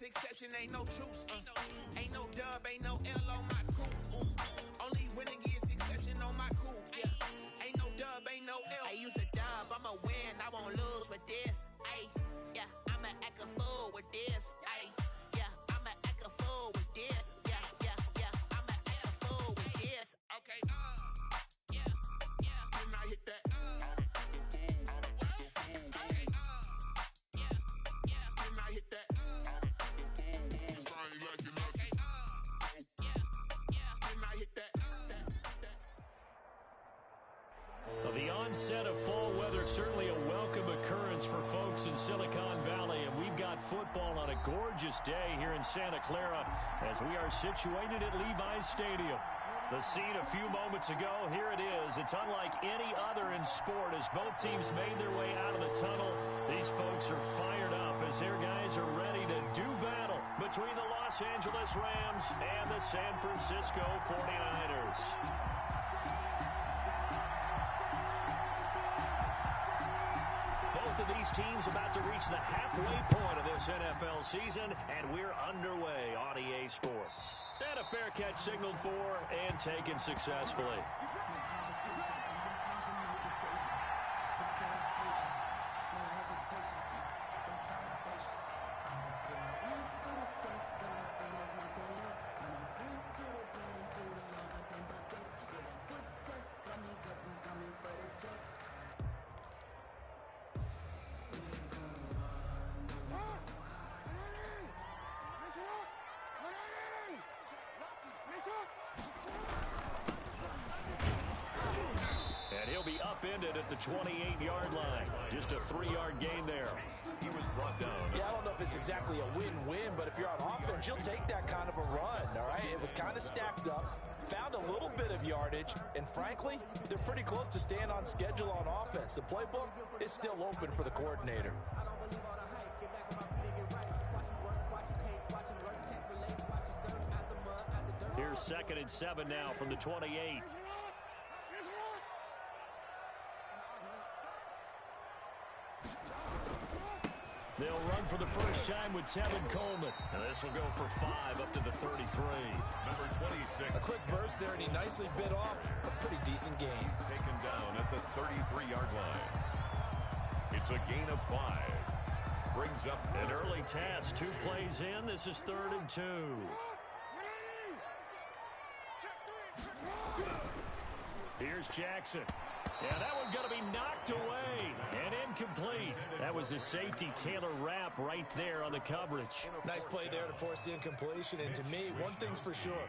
biggest exception, ain't no truce. Ain't no dub, ain't no L on my coupe. Only winning is exception on my coupe. Yeah. Ain't no dub, ain't no L. I use a dub, I'ma win, I won't lose with this. Ay, yeah, I'ma act a fool with this. Ay, yeah, I'ma act a fool with this. Yeah, yeah, yeah, I'ma act a fool with this. Okay, yeah, yeah. Then I hit that. The onset of fall weather, certainly a welcome occurrence for folks in Silicon Valley, and we've got football on a gorgeous day here in Santa Clara as we are situated at Levi's Stadium. The scene a few moments ago, here it is. It's unlike any other in sport as both teams made their way out of the tunnel. These folks are fired up as their guys are ready to do battle between the Los Angeles Rams and the San Francisco 49ers. Both of these teams about to reach the halfway point of this NFL season, and we're underway on EA Sports. And a fair catch signaled for and taken successfully. And he'll be upended at the 28-yard line. Just a 3-yard gain there. He was brought down. Yeah, I don't know if it's exactly a win-win, but if you're on offense, you'll take that kind of a run, all right? It was kind of stacked up, found a little bit of yardage, and frankly, they're pretty close to staying on schedule on offense. The playbook is still open for the coordinator. Here's 2nd and 7 now from the 28. They'll run for the first time with Tevin Coleman. And this will go for 5 up to the 33. Number 26. A quick burst there, and he nicely bit off a pretty decent gain. He's taken down at the 33-yard line. It's a gain of 5. Brings up an early task. 2 plays in. This is 3rd and 2. Here's Jackson. Yeah, that one's going to be knocked away and incomplete. That was a safety Taylor Rapp right there on the coverage. Nice play there to force the incompletion. And to me, one thing's for sure.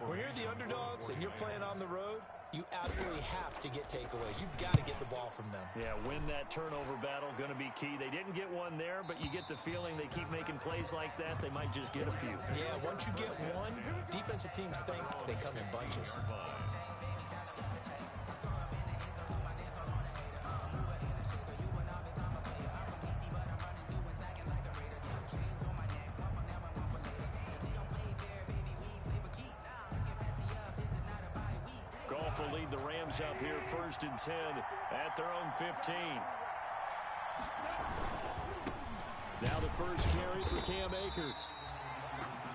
When you're the underdogs and you're playing on the road, you absolutely have to get takeaways. You've got to get the ball from them. Yeah, win that turnover battle, going to be key. They didn't get one there, but you get the feeling they keep making plays like that, they might just get a few. Yeah, once you get one, defensive teams think they come in bunches. Goff will lead the Rams up here 1st and 10 at their own 15. Now the first carry for Cam Akers.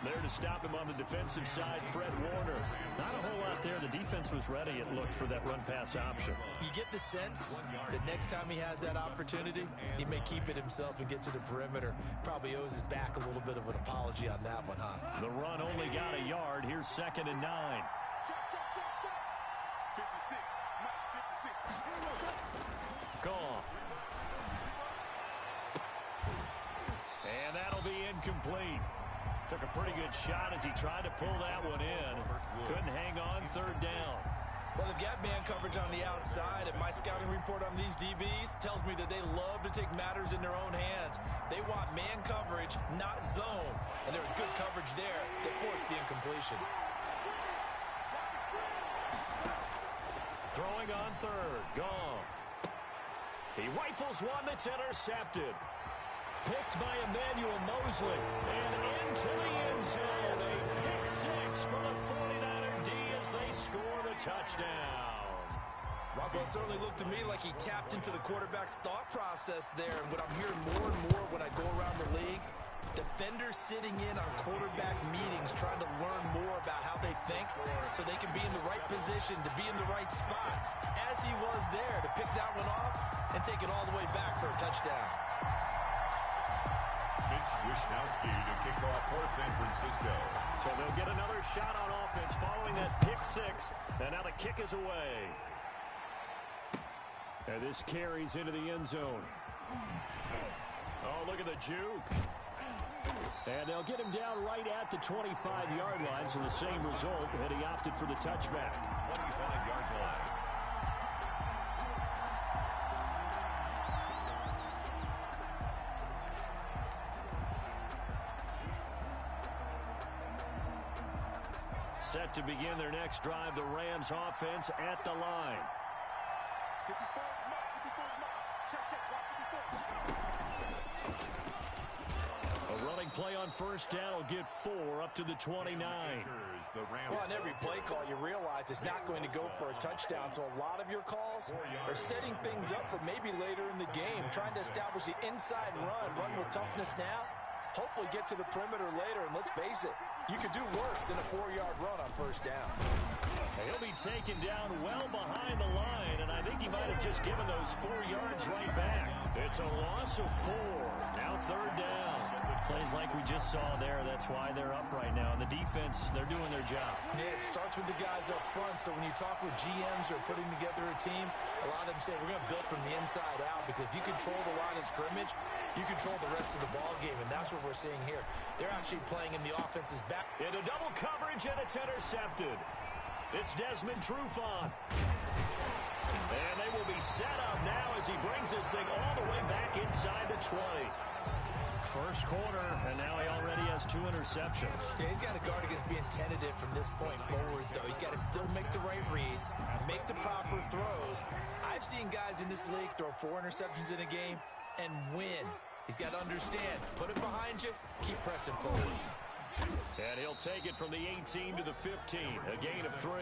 There to stop him on the defensive side, Fred Warner. Not a whole lot there. The defense was ready, it looked, for that run-pass option. You get the sense that next time he has that opportunity, he may keep it himself and get to the perimeter. Probably owes his back a little bit of an apology on that one, huh? The run only got a yard. Here's 2nd and 9. Goff. And that'll be incomplete. Took a pretty good shot as he tried to pull that one in. Couldn't hang on 3rd down. Well, they've got man coverage on the outside, and my scouting report on these DBs tells me that they love to take matters in their own hands. They want man coverage, not zone. And there was good coverage there that forced the incompletion. Throwing on 3rd, Goff. He rifles one that's intercepted. Picked by Emmanuel Mosley. And into the end zone. A pick 6 for the 49er D as they score the touchdown. Well, it certainly looked to me like he tapped into the quarterback's thought process there. And what I'm hearing more and more when I go around the league, Defenders sitting in on quarterback meetings trying to learn more about how they think so they can be in the right position to be in the right spot, as he was there to pick that one off and take it all the way back for a touchdown. Mitch Wishnowsky to kick off for San Francisco. So they'll get another shot on offense following that pick six, and now the kick is away. And this carries into the end zone. Oh, look at the juke. And they'll get him down right at the 25-yard line, so the same result, and he opted for the touchback. 25-yard line. Set to begin their next drive, the Rams offense at the line. A running play on first down will get 4 up to the 29. Well, on every play call, you realize it's not going to go for a touchdown, so a lot of your calls are setting things up for maybe later in the game, trying to establish the inside run with toughness now, hopefully get to the perimeter later, and let's face it, you could do worse than a 4-yard run on first down. He'll be taken down well behind the line, and I think he might have just given those 4 yards right back. It's a loss of 4. Now third down. Plays like we just saw there. That's why they're up right now. The defense, they're doing their job. Yeah, it starts with the guys up front. So when you talk with GMs who are putting together a team, a lot of them say we're going to build from the inside out, because if you control the line of scrimmage, you control the rest of the ball game, and that's what we're seeing here. They're actually playing in the offense's back. Into double coverage, and it's intercepted. It's Desmond Trufant. And they will be set up now as he brings this thing all the way back inside the 20. First quarter, and now he already has 2 interceptions. Yeah, he's got to guard against being tentative from this point forward, though. He's got to still make the right reads, make the proper throws. I've seen guys in this league throw 4 interceptions in a game and win. He's got to understand, put it behind you, keep pressing forward. And he'll take it from the 18 to the 15, a gain of 3.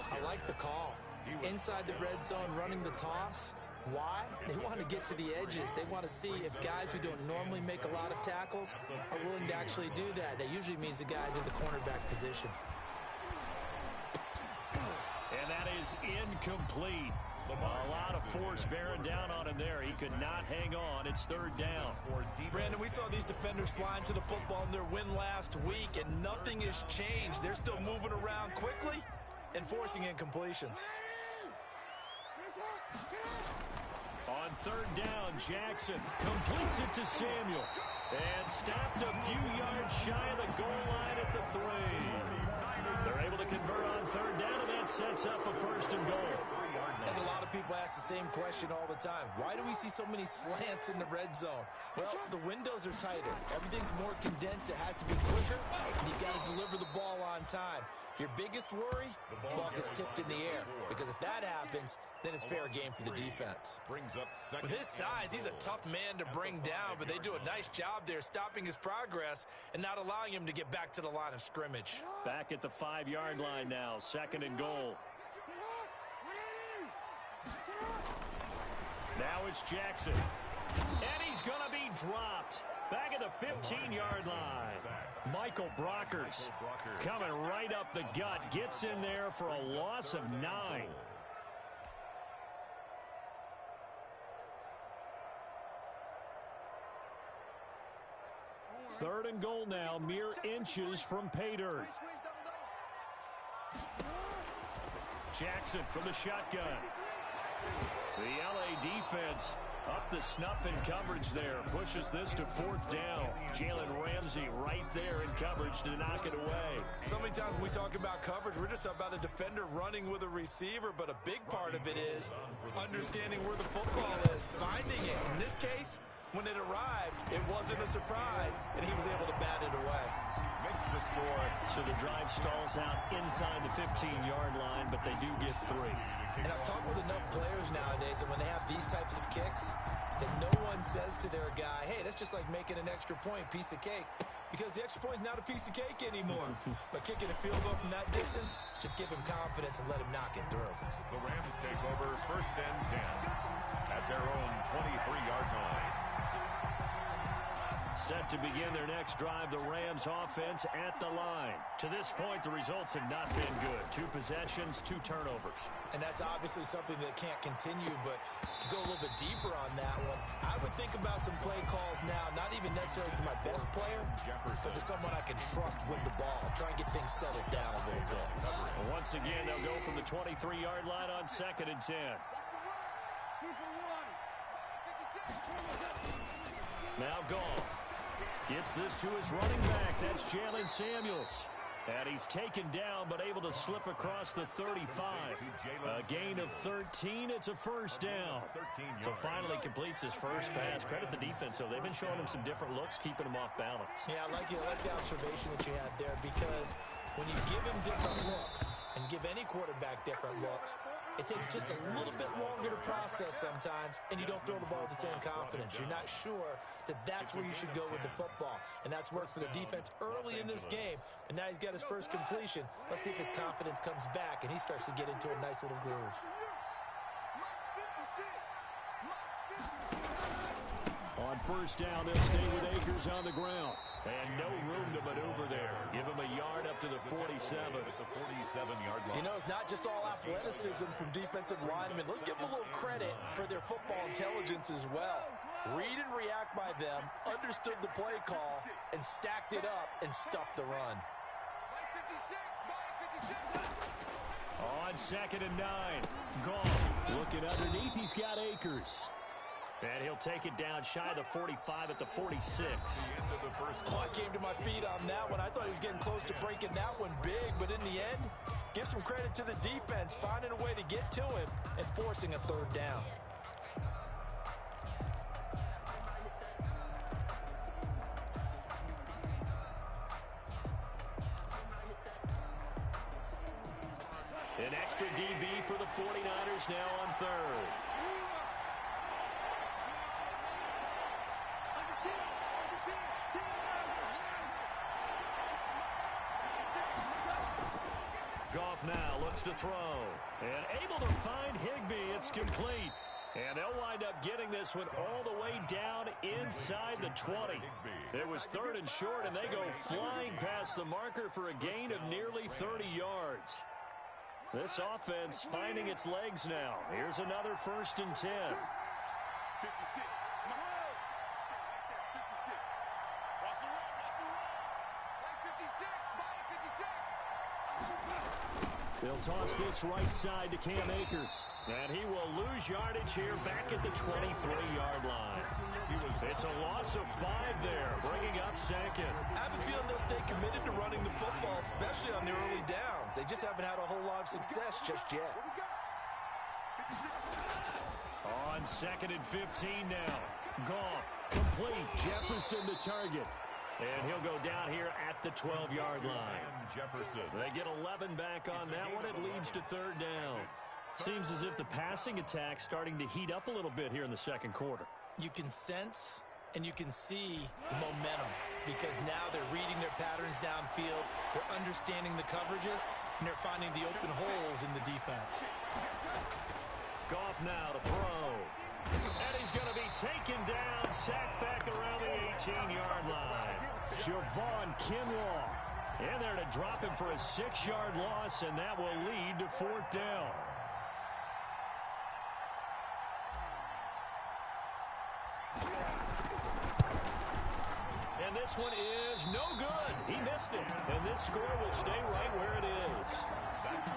I like the call. Inside the red zone, running the toss. Why? They want to get to the edges. They want to see if guys who don't normally make a lot of tackles are willing to actually do that. That usually means the guys at the cornerback position. And that is incomplete. A lot of force bearing down on him there. He could not hang on. It's third down. Brandon, we saw these defenders flying to the football in their win last week, and nothing has changed. They're still moving around quickly and forcing incompletions. On third down, Jackson completes it to Samuel. And stopped a few yards shy of the goal line at the 3. They're able to convert on third down, and that sets up a first and goal. And a lot of people ask the same question all the time. Why do we see so many slants in the red zone? Well, the windows are tighter. Everything's more condensed. It has to be quicker, and you've got to deliver the ball on time. Your biggest worry? Ball gets tipped in the air. Because if that happens, then it's fair game for the defense. With his size, he's a tough man to bring down, but they do a nice job there stopping his progress and not allowing him to get back to the line of scrimmage. Back at the 5-yard line now, second and goal. Now it's Jackson. And he's going to be dropped. Back at the 15-yard line. Michael Brockers coming right up the gut. Gets in there for a loss of 9. Third and goal now, mere inches from pay dirt. Jackson from the shotgun. The LA defense up the snuff in coverage there. Pushes this to fourth down. Jalen Ramsey right there in coverage to knock it away. So many times when we talk about coverage, we're just about a defender running with a receiver, but a big part of it is understanding where the football is, finding it. In this case, when it arrived, it wasn't a surprise, and he was able to bat it away. Makes the score. So the drive stalls out inside the 15-yard line, but they do get 3. And I've talked with enough players nowadays that when they have these types of kicks, that no one says to their guy, hey, that's just like making an extra point, piece of cake. Because the extra point is not a piece of cake anymore. But kicking a field goal from that distance, just give him confidence and let him knock it through. The Rams take over first and 10 at their own 23-yard line. Set to begin their next drive, the Rams offense at the line. To this point, the results have not been good. 2 possessions, 2 turnovers. And that's obviously something that can't continue, but to go a little bit deeper on that one, I would think about some play calls now, not even necessarily to my best player, but to someone I can trust with the ball. Try and get things settled down a little bit. Once again, they'll go from the 23-yard line on 2nd and 10. Now Goff gets this to his running back. That's Jalen Samuels. And he's taken down, but able to slip across the 35. A gain of 13. It's a first down. So finally completes his first pass. Credit the defense, though. They've been showing him some different looks, keeping him off balance. Yeah, I like the observation that you had there, because when you give him different looks and give any quarterback different looks, it takes just a little bit longer to process sometimes, and you don't throw the ball with the same confidence. You're not sure that that's where you should go with the football, and that's worked for the defense early in this game. And now he's got his first completion. Let's see if his confidence comes back, and he starts to get into a nice little groove. On first down, they'll stay with Akers on the ground. And no room to maneuver there. Give him a yard up to the 47. At the 47-yard line. You know, it's not just all athleticism from defensive linemen. Let's give them a little credit for their football intelligence as well. Read and react by them, understood the play call, and stacked it up and stuffed the run. On 2nd and 9, Goff looking underneath. He's got Akers. And he'll take it down shy of the 45 at the 46. I came to my feet on that one. I thought he was getting close to breaking that one big, but in the end, give some credit to the defense, finding a way to get to him and forcing a third down. An extra DB for the 49ers now on 3rd. Goff now looks to throw. And able to find Higbee. It's complete. And they'll wind up getting this one all the way down inside the 20. It was 3rd and short, and they go flying past the marker for a gain of nearly 30 yards. This offense finding its legs now. Here's another 1st and 10. 56. They'll toss this right side to Cam Akers. And he will lose yardage here back at the 23-yard line. It's a loss of 5 there, bringing up 2nd. I have a feeling they'll stay committed to running the football, especially on the early downs. They just haven't had a whole lot of success just yet. On 2nd and 15 now. Goff complete. Jefferson to target. And he'll go down here at the 12-yard line. Jefferson. They get 11 back on that one. It leads to 3rd down. Seems as if the passing attack's starting to heat up a little bit here in the 2nd quarter. You can sense and you can see the momentum, because now they're reading their patterns downfield, they're understanding the coverages, and they're finding the open holes in the defense. Goff now to throw. And he's going to be taken down, sacked back around the 18-yard line. Javon Kinlaw in there to drop him for a 6-yard loss, and that will lead to 4th down. And this one is no good. He missed it. And this score will stay right where it is.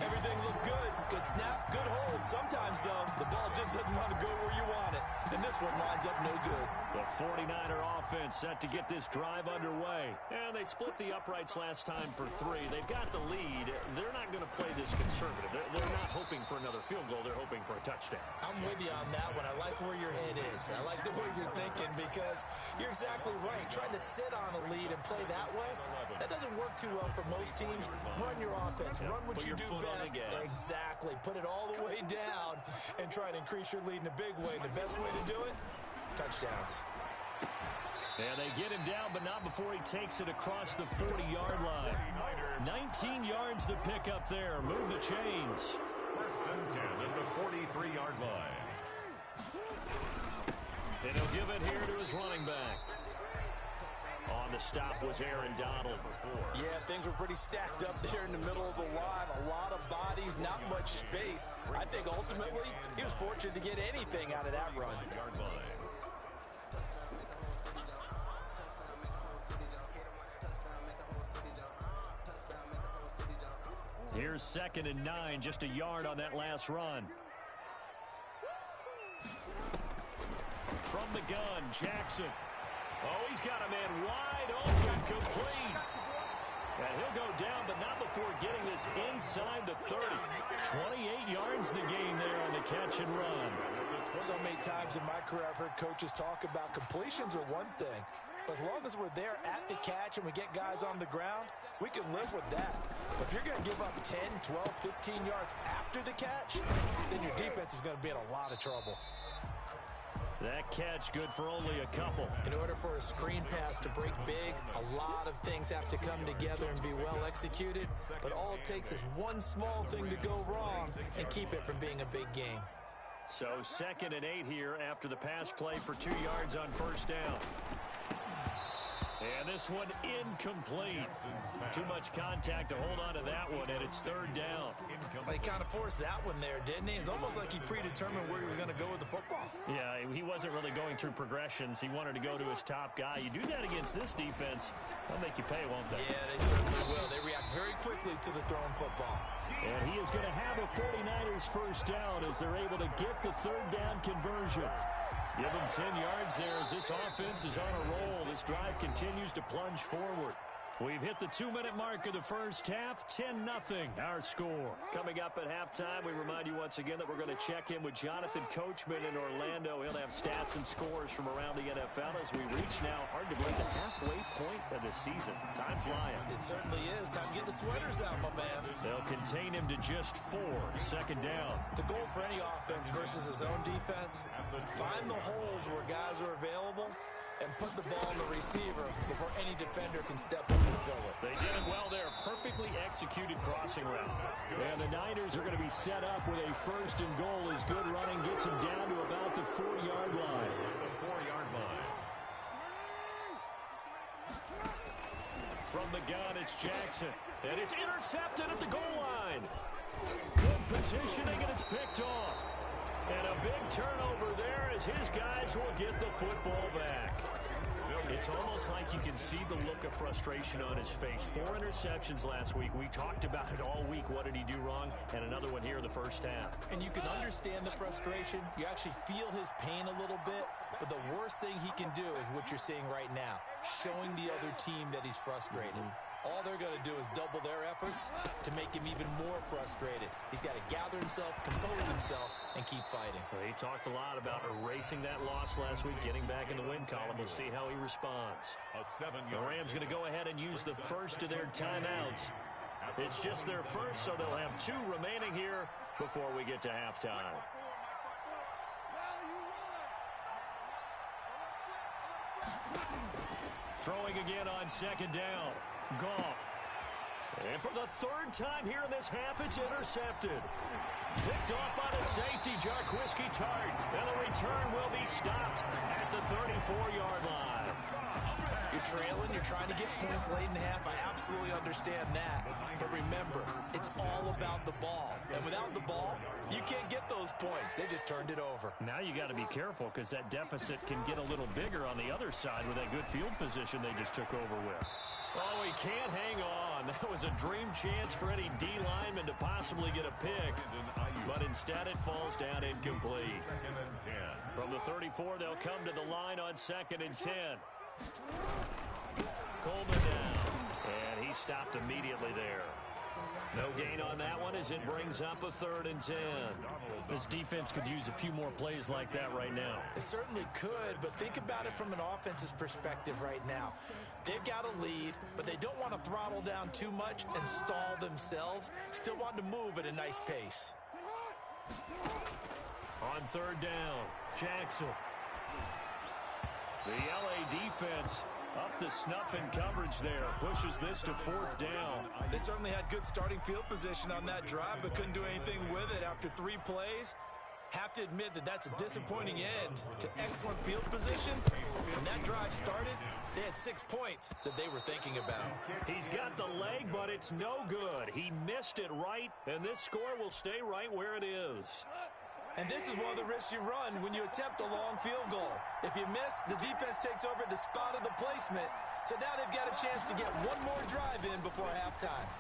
Everything looked good. Good snap, good hold. Sometimes, though, the ball just doesn't want to go where you want it. And this one winds up no good. The 49er offense set to get this drive underway. And they split the uprights last time for 3. They've got the lead. They're not going to play this conservative. They're not hoping for another field goal. They're hoping for a touchdown. I'm with you on that one. I like where your head is. I like the way you're thinking, because you're exactly right. Trying to sit on a lead and play that way, that doesn't work too well for most teams. Run your offense. Run what you do best. Exactly. Put it all the way down and try and increase your lead in a big way. The best way to do it, touchdowns. And they get him down, but not before he takes it across the 40-yard line. 19 yards to pick up there. Move the chains. 1st and 10 at the 43-yard line. And he'll give it here to his running back. the stop was Aaron Donald. Yeah, things were pretty stacked up there in the middle of the line. A lot of bodies, not much space. I think ultimately he was fortunate to get anything out of that run. Here's 2nd and 9, just a yard on that last run. From the gun, Jackson. Oh, he's got a man wide open, complete. And he'll go down, but not before getting this inside the 30. 28 yards the gain there on the catch and run. So many times in my career I've heard coaches talk about completions are one thing. But as long as we're there at the catch and we get guys on the ground, we can live with that. But if you're going to give up 10, 12, 15 yards after the catch, then your defense is going to be in a lot of trouble. That catch good for only a couple. In order for a screen pass to break big, a lot of things have to come together and be well executed. But all it takes is one small thing to go wrong and keep it from being a big game. So 2nd and 8 here after the pass play for 2 yards on first down. And this one incomplete. Too much contact to hold on to that one, and it's 3rd down. He kind of forced that one there, didn't he? It's almost like he predetermined where he was going to go with the football. Yeah, he wasn't really going through progressions. He wanted to go to his top guy. You do that against this defense, they'll make you pay, won't they? Yeah, they certainly will. They react very quickly to the thrown football. And he is going to have a 49ers first down as they're able to get the 3rd down conversion. Give him 10 yards there as this offense is on a roll. This drive continues to plunge forward. We've hit the 2-minute mark of the first half, 10-0 our score. Coming up at halftime, we remind you once again that we're going to check in with Jonathan Coachman in Orlando. He'll have stats and scores from around the NFL as we reach now, hard to believe, the halfway point of the season. Time flying. It certainly is. Time to get the sweaters out, my man. They'll contain him to just 4, 2nd down. The goal for any offense versus his own defense, find the holes where guys are available and put the ball in the receiver before any defender can step up and fill it. They did it well there. Perfectly executed crossing route. And the Niners are going to be set up with a 1st and goal as good running gets them down to about the 4-yard line. The 4-yard line. From the gun, it's Jackson. And it's intercepted at the goal line. Good positioning, and it's picked off. And a big turnover there as his guys will get the football back. It's almost like you can see the look of frustration on his face. 4 interceptions last week. We talked about it all week. What did he do wrong? And another one here in the first half. And you can understand the frustration. You actually feel his pain a little bit. But the worst thing he can do is what you're seeing right now, showing the other team that he's frustrated. All they're going to do is double their efforts to make him even more frustrated. He's got to gather himself, compose himself, and keep fighting. Well, he talked a lot about erasing that loss last week, getting back in the win column. We'll see how he responds. The Rams going to go ahead and use the first of their timeouts. It's just their first, so they'll have 2 remaining here before we get to halftime. Throwing again on 2nd down. Goff. And for the 3rd time here in this half, it's intercepted. Picked off by the safety, Jarquiski Tart. And the return will be stopped at the 34-yard line. You're trailing, you're trying to get points late in the half. I absolutely understand that. But remember, it's all about the ball. And without the ball, you can't get those points. They just turned it over. Now you got to be careful because that deficit can get a little bigger on the other side with that good field position they just took over with. Oh, he can't hang on. That was a dream chance for any D lineman to possibly get a pick. But instead it falls down incomplete. 2nd and 10. From the 34, they'll come to the line on 2nd and 10. Coleman down. And he stopped immediately there. No gain on that one as it brings up a 3rd and 10. This defense could use a few more plays like that right now. It certainly could, but think about it from an offense's perspective right now. They've got a lead, but they don't want to throttle down too much and stall themselves. Still want to move at a nice pace. On 3rd down, Jackson. The LA defense up the snuff in coverage there. Pushes this to 4th down. They certainly had good starting field position on that drive, but couldn't do anything with it after 3 plays. Have to admit that that's a disappointing end to excellent field position. When that drive started, they had 6 points that they were thinking about. He's got the leg, but it's no good. He missed it right, and this score will stay right where it is. And this is one of the risks you run when you attempt a long field goal. If you miss, the defense takes over at the spot of the placement. So now they've got a chance to get one more drive in before halftime.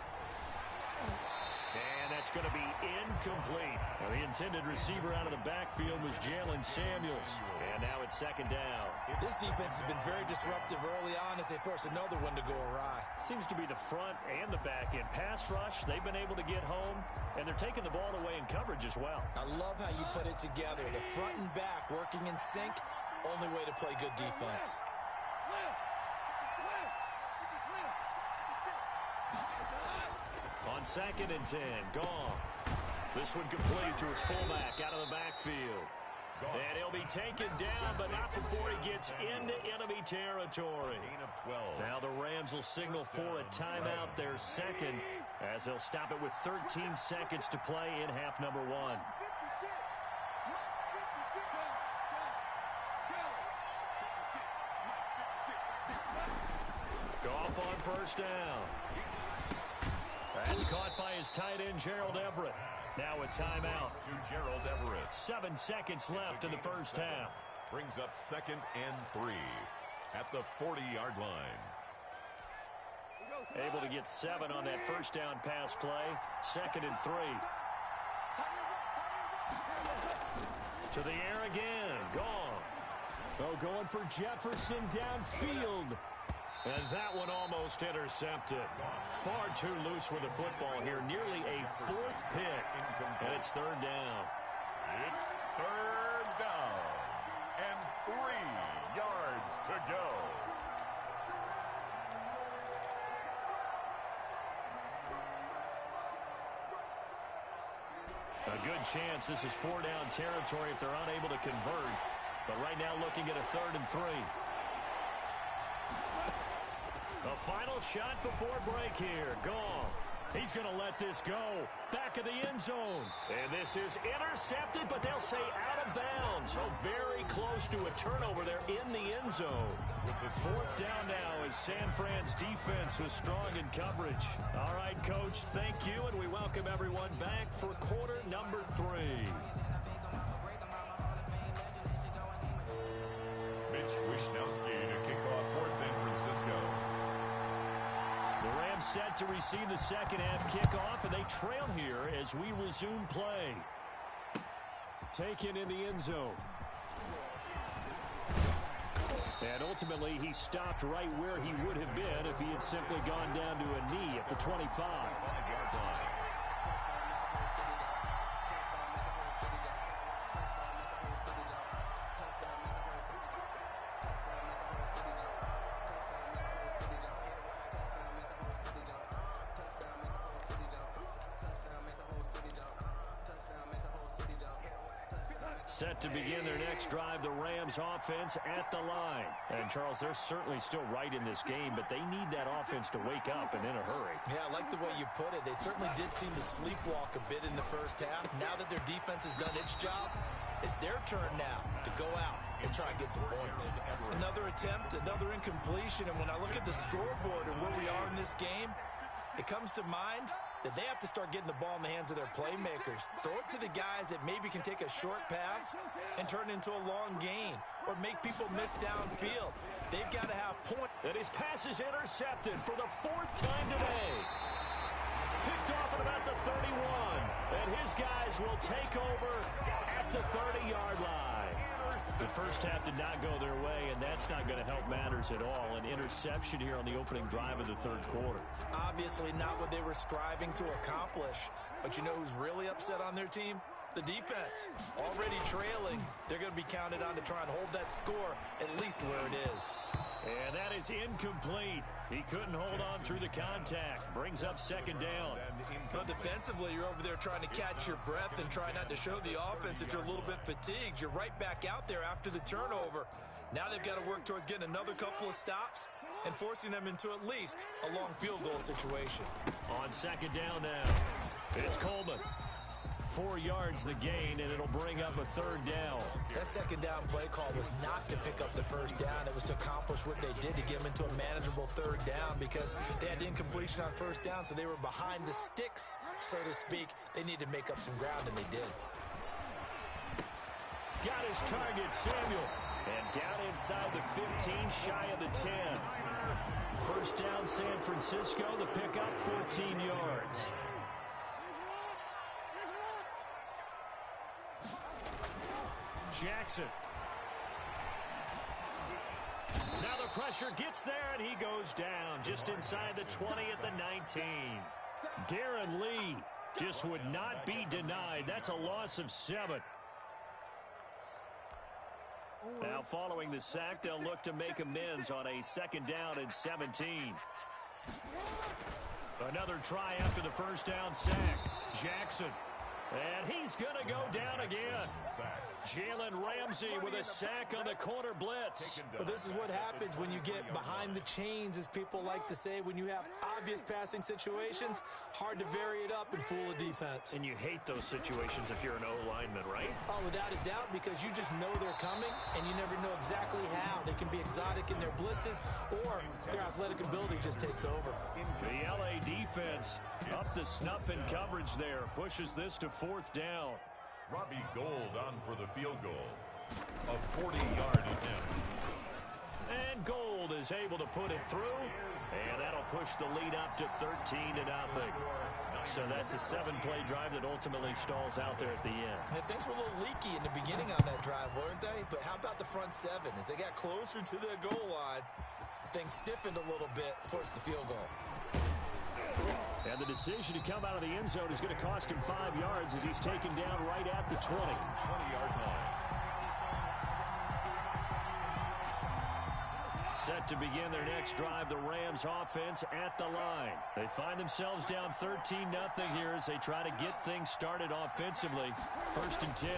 And that's going to be incomplete. Now, the intended receiver out of the backfield was Jalen Samuels. And now it's second down. This defense has been very disruptive early on as they force another one to go awry. Seems to be the front and the back end. Pass rush, they've been able to get home, and they're taking the ball away in coverage as well. I love how you put it together. The front and back working in sync, only way to play good defense. On 2nd and 10, Goff. This one complete to his fullback out of the backfield. And he'll be taken down, but not before he gets into enemy territory. Now the Rams will signal for a timeout, their second, as they'll stop it with 13 seconds to play in half number 1. Goff on first down. That's caught by his tight end, Gerald Everett. Now a timeout. To Gerald Everett. 7 seconds left in the first half. Brings up 2nd and 3 at the 40-yard line. Able to get 7 on that first down pass play. 2nd and 3. To the air again. Goff. Oh, going for Jefferson downfield. And that one almost intercepted. Far too loose with the football here. Nearly a 4th pick. And it's 3rd down. It's 3rd down. And 3 yards to go. A good chance this is 4-down territory if they're unable to convert. But right now looking at a 3rd and 3. The final shot before break here. Goff. He's going to let this go. Back of the end zone. And this is intercepted, but they'll say out of bounds. So very close to a turnover there in the end zone. 4th down now as San Fran's defense was strong in coverage. All right, Coach, thank you, and we welcome everyone back for quarter number 3. Mitch Wishnowsky to kick off for San Francisco. The Rams set to receive the second half kickoff, and they trail here as we resume play. Taken in the end zone. And ultimately, he stopped right where he would have been if he had simply gone down to a knee at the 25. 5-yard line. Set to begin their next drive, the Rams offense at the line. And, Charles, they're certainly still right in this game, but they need that offense to wake up and in a hurry. Yeah, I like the way you put it. They certainly did seem to sleepwalk a bit in the first half. Now that their defense has done its job, it's their turn now to go out and try and get some points. Another attempt, another incompletion, and when I look at the scoreboard and where we are in this game, it comes to mind that they have to start getting the ball in the hands of their playmakers. Throw it to the guys that maybe can take a short pass and turn it into a long gain or make people miss downfield. They've got to have points. And his pass is intercepted for the 4th time today. Picked off at about the 31. And his guys will take over at the 30-yard line. The first half did not go their way, and that's not going to help matters at all. An interception here on the opening drive of the 3rd quarter. Obviously not what they were striving to accomplish. But you know who's really upset on their team? The defense. Already trailing, they're going to be counted on to try and hold that score at least where it is. And that is incomplete. He couldn't hold on through the contact. Brings up 2nd down. But defensively, you're over there trying to catch your breath and try not to show the offense that you're a little bit fatigued. You're right back out there after the turnover. Now they've got to work towards getting another couple of stops and forcing them into at least a long field goal situation. On 2nd down now, it's Coleman. 4 yards the gain, and it'll bring up a 3rd down. That 2nd down play call was not to pick up the 1st down. It was to accomplish what they did, to get them into a manageable 3rd down, because they had incompletion on 1st down, so they were behind the sticks, so to speak. They needed to make up some ground, and they did. Got his target, Samuel. And down inside the 15, shy of the 10. 1st down, San Francisco. The pickup, 14 yards. Jackson. Now the pressure gets there, and he goes down just inside the 20 at the 19. Darren Lee just would not be denied. That's a loss of 7. Now following the sack, they'll look to make amends on a 2nd down and 17. Another try after the 1st down sack. Jackson. And he's going to go down again. Jalen Ramsey with a sack on the corner blitz. Well, this is what happens when you get behind the chains, as people like to say. When you have obvious passing situations, hard to vary it up and fool a defense. And you hate those situations if you're an O-lineman, right? Oh, without a doubt, because you just know they're coming, and you never know exactly how. They can be exotic in their blitzes, or their athletic ability just takes over. The LA defense up to snuff in coverage there. Pushes this to 4th down. Robbie Gould on for the field goal. A 40-yard attempt. And Gould is able to put it through. And that'll push the lead up to 13-0. So that's a 7-play drive that ultimately stalls out there at the end. And things were a little leaky in the beginning on that drive, weren't they? But how about the front 7? As they got closer to the goal line, things stiffened a little bit, forced the field goal. And the decision to come out of the end zone is going to cost him 5 yards as he's taken down right at the 20. 20-yard line. Set to begin their next drive, the Rams offense at the line. They find themselves down 13-0 here as they try to get things started offensively. 1st and 10.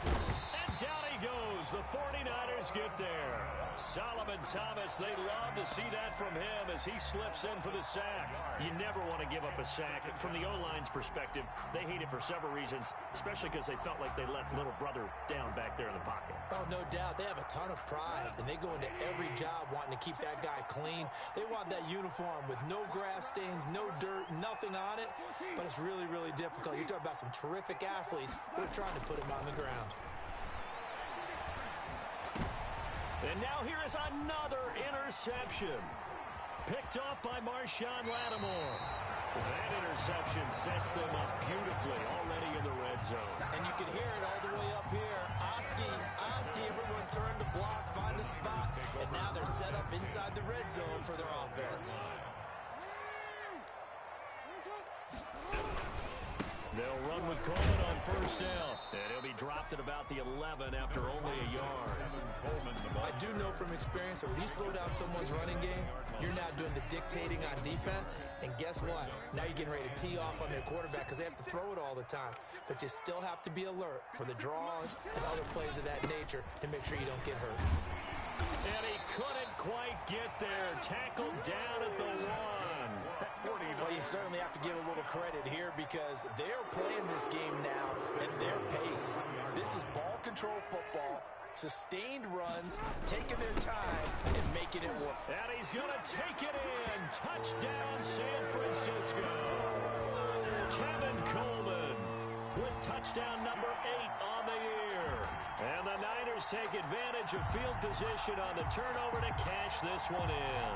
And down he goes. The 49ers get there. Solomon Thomas, they love to see that from him as he slips in for the sack. You never want to give up a sack. From the O-line's perspective, they hate it for several reasons, especially because they felt like they let little brother down back there in the pocket. Oh, no doubt. They have a ton of pride, and they go into every job wanting to keep that guy clean. They want that uniform with no grass stains, no dirt, nothing on it, but it's really, really difficult. You're talking about some terrific athletes who are trying to put him on the ground. And now here is another interception. Picked off by Marshawn Lattimore. That interception sets them up beautifully already in the red zone. And you can hear it all the way up here. Oski, everyone turned to block, find a spot, and now they're set up inside the red zone for their offense. They'll run with Coleman on 1st down. And he'll be dropped at about the 11 after only a yard. I do know from experience that when you slow down someone's running game, you're not doing the dictating on defense. And guess what? Now you're getting ready to tee off on their quarterback because they have to throw it all the time. But you still have to be alert for the draws and other plays of that nature to make sure you don't get hurt. And he couldn't quite get there. Tackled down at the 1. Well, you certainly have to give a little credit here because they're playing this game now at their pace. This is ball control football, sustained runs, taking their time, and making it work. And he's going to take it in. Touchdown, San Francisco. Kevin Coleman with touchdown number 8 on the year. And the Niners take advantage of field position on the turnover to cash this one in.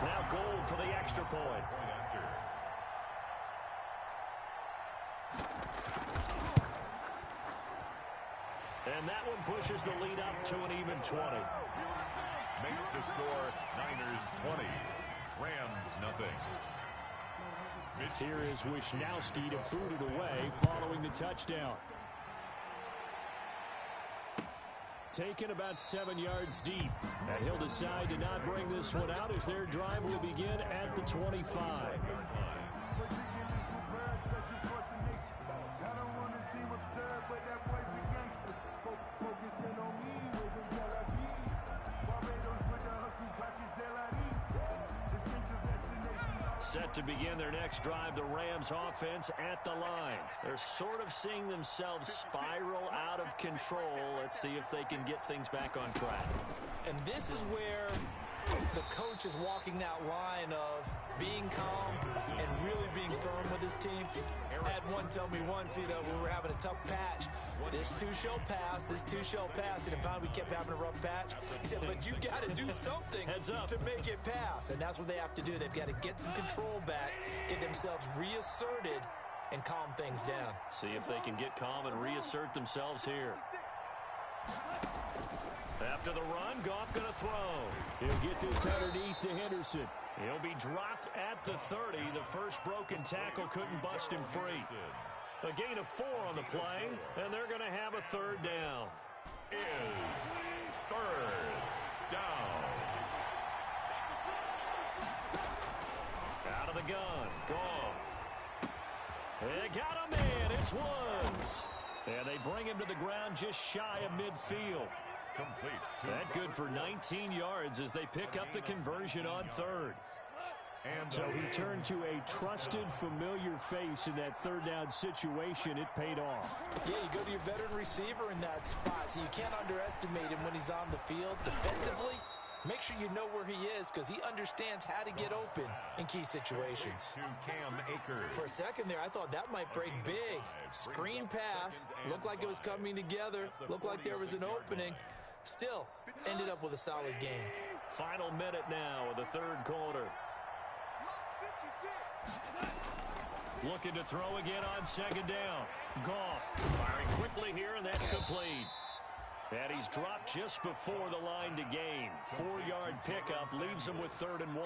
Now Gould for the extra point. And that one pushes the lead up to an even 20. Makes the score Niners 20, Rams nothing. Here is Wisnowski to boot it away following the touchdown. Taken about 7 yards deep. And he'll decide to not bring this one out as their drive will begin at the 25. Set to begin their next drive, the Rams offense at the line. They're sort of seeing themselves spiral out of control. Let's see if they can get things back on track. And this is where the coach is walking that line of being calm and really being firm with his team. I had one tell me once, when we were having a tough patch, this too shall pass, this too shall pass. And finally we kept having a rough patch. He said, but you got to do something to make it pass. And that's what they have to do. They've got to get some control back, get themselves reasserted, and calm things down. See if they can get calm and reassert themselves here. After the run, Goff going to throw. He'll get this underneath to Henderson. He'll be dropped at the 30. The first broken tackle couldn't bust him free. A gain of 4 on the play, and they're going to have a third down. Is third down. Out of the gun, Goff. They got him in. It's Woods. And they bring him to the ground just shy of midfield. Complete. That good for 19 yards as they pick up the conversion on third. And so he turned to a trusted, familiar face in that third down situation. It paid off. Yeah, you go to your veteran receiver in that spot, so you can't underestimate him when he's on the field defensively. Make sure you know where he is because he understands how to get open in key situations. For a second there, I thought that might break big. Screen pass, looked like it was coming together, looked like there was an opening. Still, ended up with a solid game. Final minute now of the third quarter. Looking to throw again on second down. Goff firing quickly here, and that's complete. And he's dropped just before the line to gain. 4-yard pickup leaves him with 3rd and 1.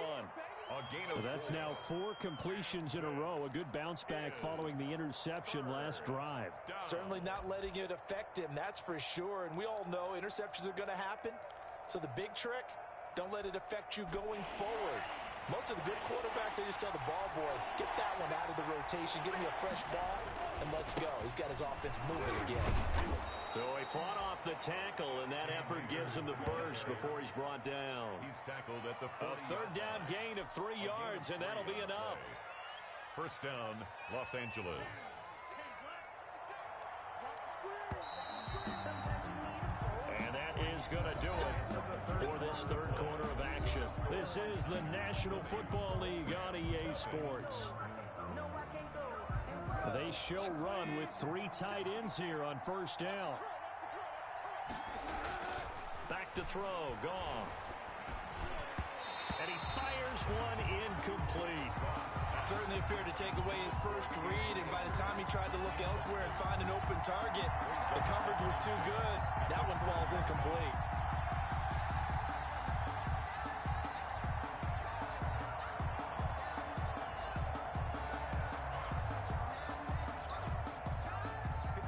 So that's now 4 completions in a row. A good bounce back following the interception last drive. Certainly not letting it affect him, that's for sure. And we all know interceptions are going to happen. So the big trick, don't let it affect you going forward. Most of the good quarterbacks, they just tell the ball boy, get that one out of the rotation, give me a fresh ball, and let's go. He's got his offense moving again. So he fought off the tackle, and that effort gives him the first before he's brought down. He's tackled at the 40. A third down gain of 3 yards, and that'll be enough. First down, Los Angeles. And that is going to do it for this third quarter of action. This is the National Football League on EA Sports. They show run with 3 tight ends here on first down. Back to throw, Goff. And he fires one incomplete. Certainly appeared to take away his first read, and by the time he tried to look elsewhere and find an open target, the coverage was too good. That one falls incomplete.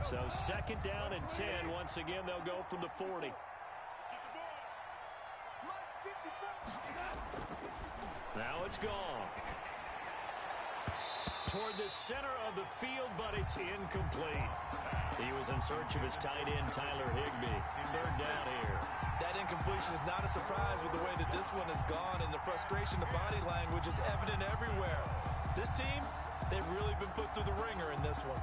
So second down and 10. Once again, they'll go from the 40. Now it's gone. Toward the center of the field, but it's incomplete. He was in search of his tight end, Tyler Higbee. Third down here. That incompletion is not a surprise with the way that this one has gone, and the frustration, the body language is evident everywhere. This team, they've really been put through the ringer in this one.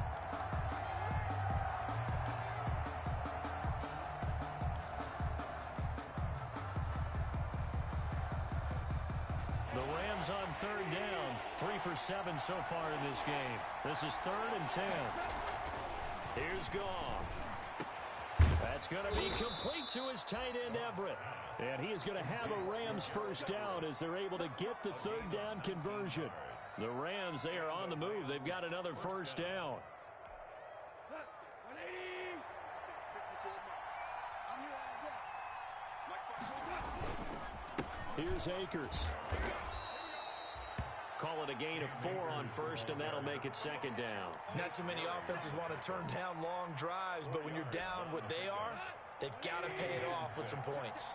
The Rams on third down. 3 for 7 so far in this game. This is 3rd and 10. Here's Goff. That's going to be complete to his tight end, Everett. And he is going to have a Rams first down as they're able to get the third down conversion. The Rams, they are on the move. They've got another first down. Here's Akers. Call it a gain of 4 on first, and that'll make it second down. Not too many offenses want to turn down long drives, but when you're down what they are, they've got to pay it off with some points.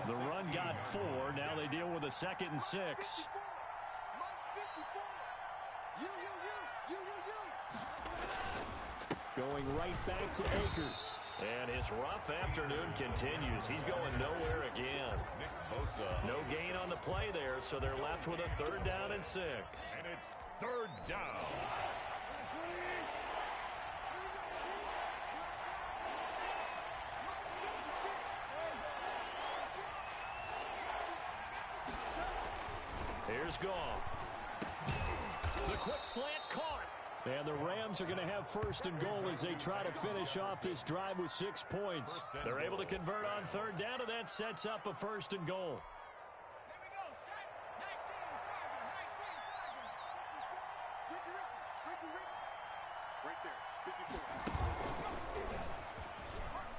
The run got 4. Now they deal with a 2nd and 6. Going right back to Akers. And his rough afternoon continues. He's going nowhere again. No gain on the play there, so they're left with a 3rd down and 6. And it's 3rd down. Here's Goff. The quick slant caught. And the Rams are going to have 1st and goal as they try to finish off this drive with 6 points. They're able to convert on 3rd down, and that sets up a 1st and goal.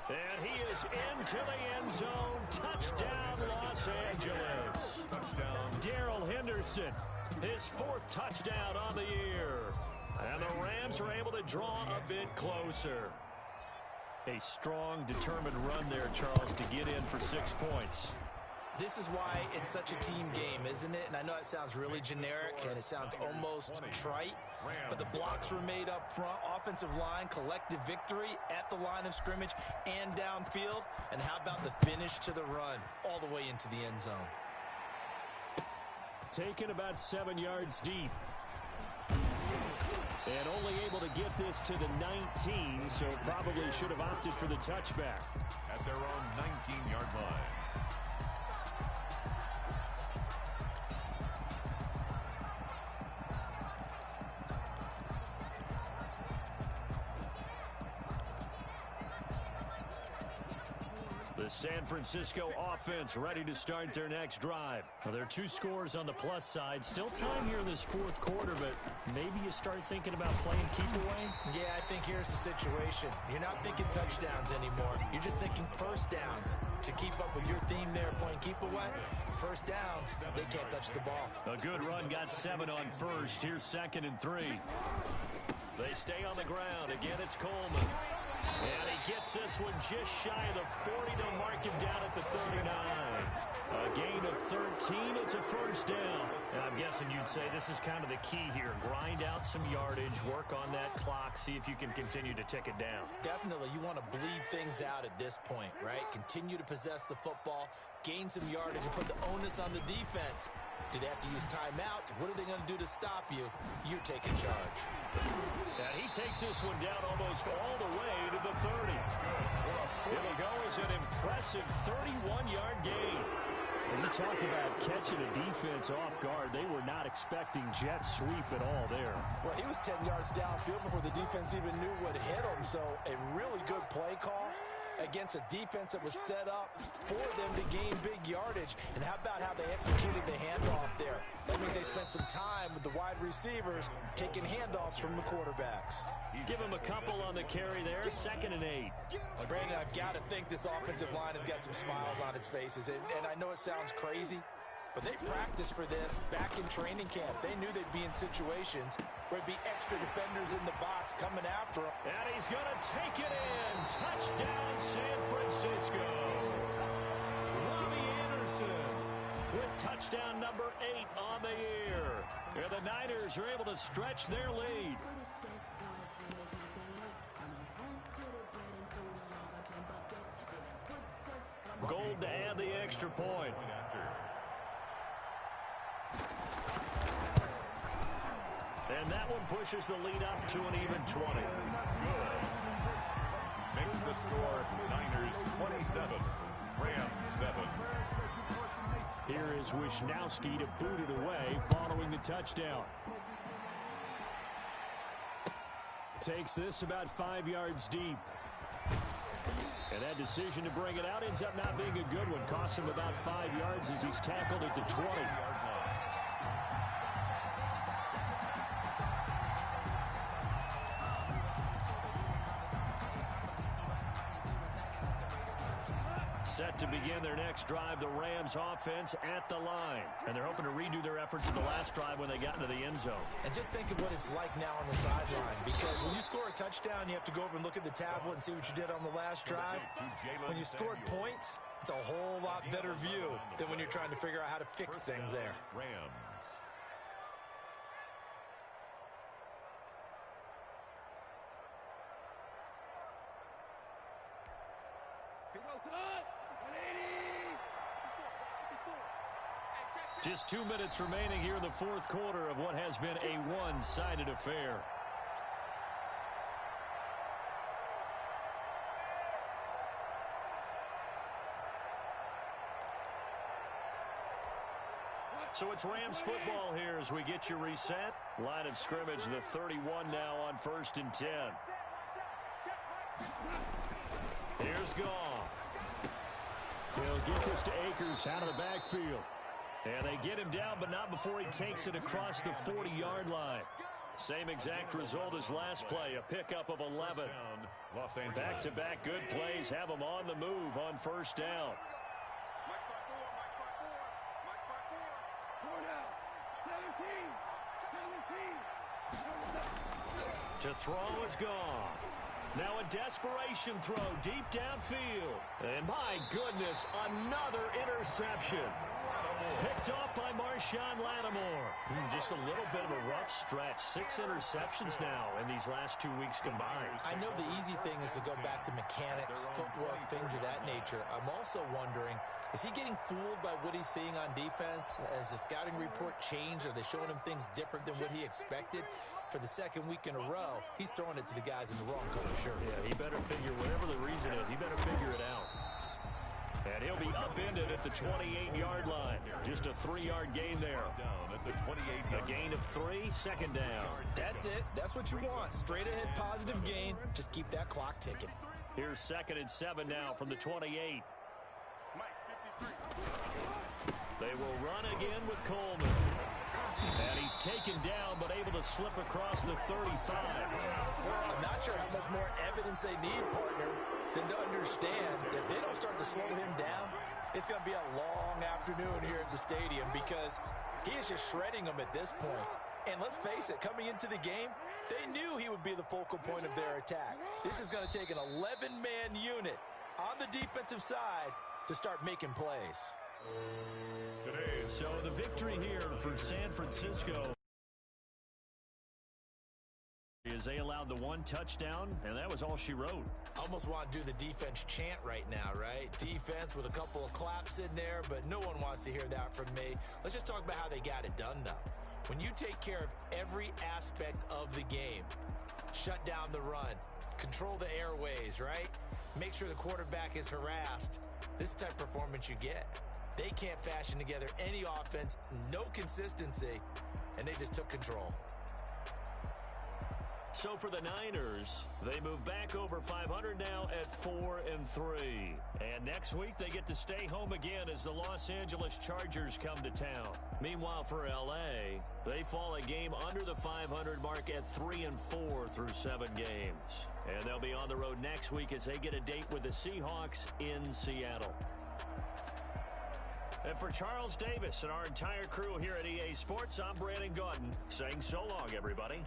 And he is into the end zone. Touchdown, Los Angeles. Touchdown. Darrell Henderson, his 4th touchdown on the year. And the Rams are able to draw a bit closer. A strong, determined run there, Charles, to get in for 6 points. This is why it's such a team game, isn't it? And I know it sounds really generic and it sounds almost trite, but the blocks were made up front, offensive line, collective victory at the line of scrimmage and downfield. And how about the finish to the run all the way into the end zone? Taken about 7 yards deep. And only able to get this to the 19, so probably should have opted for the touchback. At their own 19-yard line. The San Francisco offense ready to start their next drive. Well, there are 2 scores on the plus side. Still time here in this 4th quarter, but maybe you start thinking about playing keep away? Yeah, I think here's the situation. You're not thinking touchdowns anymore. You're just thinking 1st downs. To keep up with your theme there, playing keep away, 1st downs, they can't touch the ball. A good run, got 7 on 1st. Here's 2nd and 3. They stay on the ground. Again, it's Coleman. And he gets this one just shy of the 40 to mark him down at the 39. A gain of 13. It's a 1st down. And I'm guessing you'd say this is kind of the key here. Grind out some yardage, work on that clock, see if you can continue to tick it down. Definitely, you want to bleed things out at this point, right? Continue to possess the football, gain some yardage, and put the onus on the defense. Do they have to use timeouts? What are they going to do to stop you? You're taking charge. And he takes this one down almost all the way to the 30. It'll go as an impressive 31-yard gain. When you talk about catching a defense off guard, they were not expecting jet sweep at all there. Well, he was 10 yards downfield before the defense even knew what hit him, so a really good play call against a defense that was set up for them to gain big yardage. And how about how they executed the handoff there? That means they spent some time with the wide receivers taking handoffs from the quarterbacks. Give him a couple on the carry there. 2nd and 8. Brandon, I've got to think this offensive line has got some smiles on its faces. And I know it sounds crazy, but they practiced for this back in training camp. They knew they'd be in situations where there'd be extra defenders in the box coming after them. And he's going to take it in. Touchdown, San Francisco. Robbie Anderson with touchdown number 8 on the year. And the Niners are able to stretch their lead. Gold to add the extra point. And that one pushes the lead up to an even 20. Good. Makes the score Niners 27, Rams 7. Here is Wisnowski to boot it away following the touchdown. Takes this about 5 yards deep. And that decision to bring it out ends up not being a good one. Costs him about 5 yards as he's tackled at the 20. Set to begin their next drive, the Rams offense at the line. And they're hoping to redo their efforts in the last drive when they got into the end zone. And just think of what it's like now on the sideline, because when you score a touchdown, you have to go over and look at the tablet and see what you did on the last drive. When you scored points, it's a whole lot better view than when you're trying to figure out how to fix things there. Rams. Just 2 minutes remaining here in the fourth quarter of what has been a one-sided affair. So it's Rams football here as we get you reset. Line of scrimmage, the 31 now on 1st and 10. Here's Goff. He'll get this to Akers out of the backfield. And they get him down, but not before he takes it across the 40-yard line. Same exact result as last play, a pickup of 11. Back-to-back good plays have him on the move on 1st down. To throw is Goff. Now a desperation throw deep downfield. And my goodness, another interception. Picked off by Marshawn Lattimore. Just a little bit of a rough stretch. 6 interceptions now in these last 2 weeks combined. I know the easy thing is to go back to mechanics, footwork, things of that nature. I'm also wondering, is he getting fooled by what he's seeing on defense? Has the scouting report changed? Are they showing him things different than what he expected? For the second week in a row, he's throwing it to the guys in the wrong color shirts. Yeah, he better figure, whatever the reason is, he better figure it out. And he'll be upended at the 28-yard line. Just a 3-yard gain there. A gain of 3, 2nd down. That's it. That's what you want. Straight ahead positive gain. Just keep that clock ticking. Here's 2nd and 7 now from the 28. They will run again with Coleman. And he's taken down, but able to slip across the 35. I'm not sure how much more evidence they need, partner, than to understand if they don't start to slow him down, it's going to be a long afternoon here at the stadium because he is just shredding them at this point. And let's face it, coming into the game, they knew he would be the focal point of their attack. This is going to take an 11-man unit on the defensive side to start making plays. So the victory here for San Francisco is they allowed the 1 touchdown, and that was all she wrote. Almost want to do the defense chant right now, right? Defense with a couple of claps in there, but no one wants to hear that from me. Let's just talk about how they got it done, though. When you take care of every aspect of the game, shut down the run, control the airways, right? Make sure the quarterback is harassed. This is the type of performance you get. They can't fashion together any offense, no consistency, and they just took control. So for the Niners, they move back over 500 now at 4-3. And next week they get to stay home again as the Los Angeles Chargers come to town. Meanwhile for LA, they fall a game under the 500 mark at 3-4 through 7 games. And they'll be on the road next week as they get a date with the Seahawks in Seattle. And for Charles Davis and our entire crew here at EA Sports, I'm Brandon Gaudin saying so long, everybody.